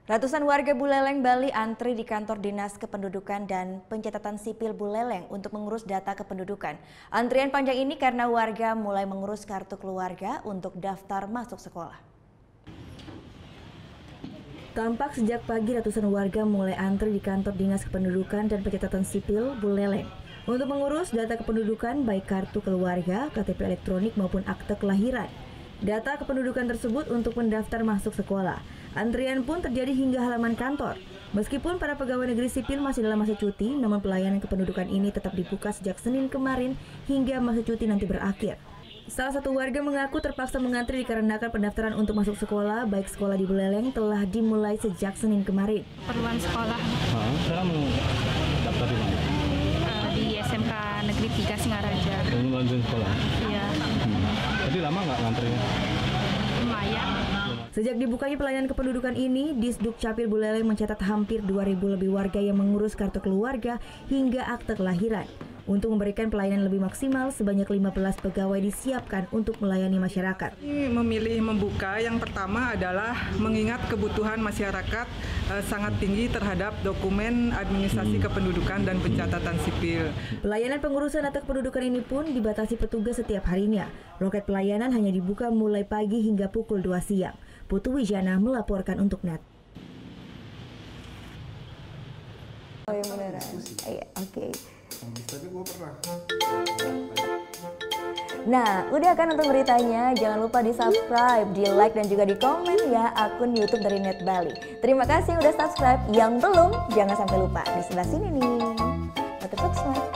Ratusan warga Buleleng, Bali antri di kantor Dinas Kependudukan dan Pencatatan Sipil Buleleng untuk mengurus data kependudukan. Antrian panjang ini karena warga mulai mengurus kartu keluarga untuk daftar masuk sekolah. Tampak sejak pagi ratusan warga mulai antri di kantor Dinas Kependudukan dan Pencatatan Sipil Buleleng untuk mengurus data kependudukan baik kartu keluarga, KTP elektronik maupun akte kelahiran. Data kependudukan tersebut untuk mendaftar masuk sekolah. Antrian pun terjadi hingga halaman kantor. Meskipun para pegawai negeri sipil masih dalam masa cuti, namun pelayanan kependudukan ini tetap dibuka sejak Senin kemarin hingga masa cuti nanti berakhir. Salah satu warga mengaku terpaksa mengantri dikarenakan pendaftaran untuk masuk sekolah, baik sekolah di Buleleng, telah dimulai sejak Senin kemarin. Perluan sekolah. Sekarang mau daftar di mana? Di SMK Negeri 3 Singaraja. Mau lanjut sekolah? Iya. Tadi lama nggak ngantrinya? Lumayan. Sejak dibukanya pelayanan kependudukan ini, Disduk Capil Buleleng mencatat hampir 2.000 lebih warga yang mengurus kartu keluarga hingga akte kelahiran. Untuk memberikan pelayanan lebih maksimal, sebanyak 15 pegawai disiapkan untuk melayani masyarakat. Memilih membuka yang pertama adalah mengingat kebutuhan masyarakat sangat tinggi terhadap dokumen administrasi kependudukan dan pencatatan sipil. Pelayanan pengurusan data kependudukan ini pun dibatasi petugas setiap harinya. Loket pelayanan hanya dibuka mulai pagi hingga pukul 2 siang. Putu Wijana melaporkan untuk NET. Oh yang beneran? Iya, oke. Tapi gue pernah. Nah, udah kan nonton beritanya? Jangan lupa di subscribe, di like, dan juga di komen ya akun YouTube dari Net Bali. Terima kasih udah subscribe. Yang belum, jangan sampai lupa. Di sebelah sini nih. Subscribe.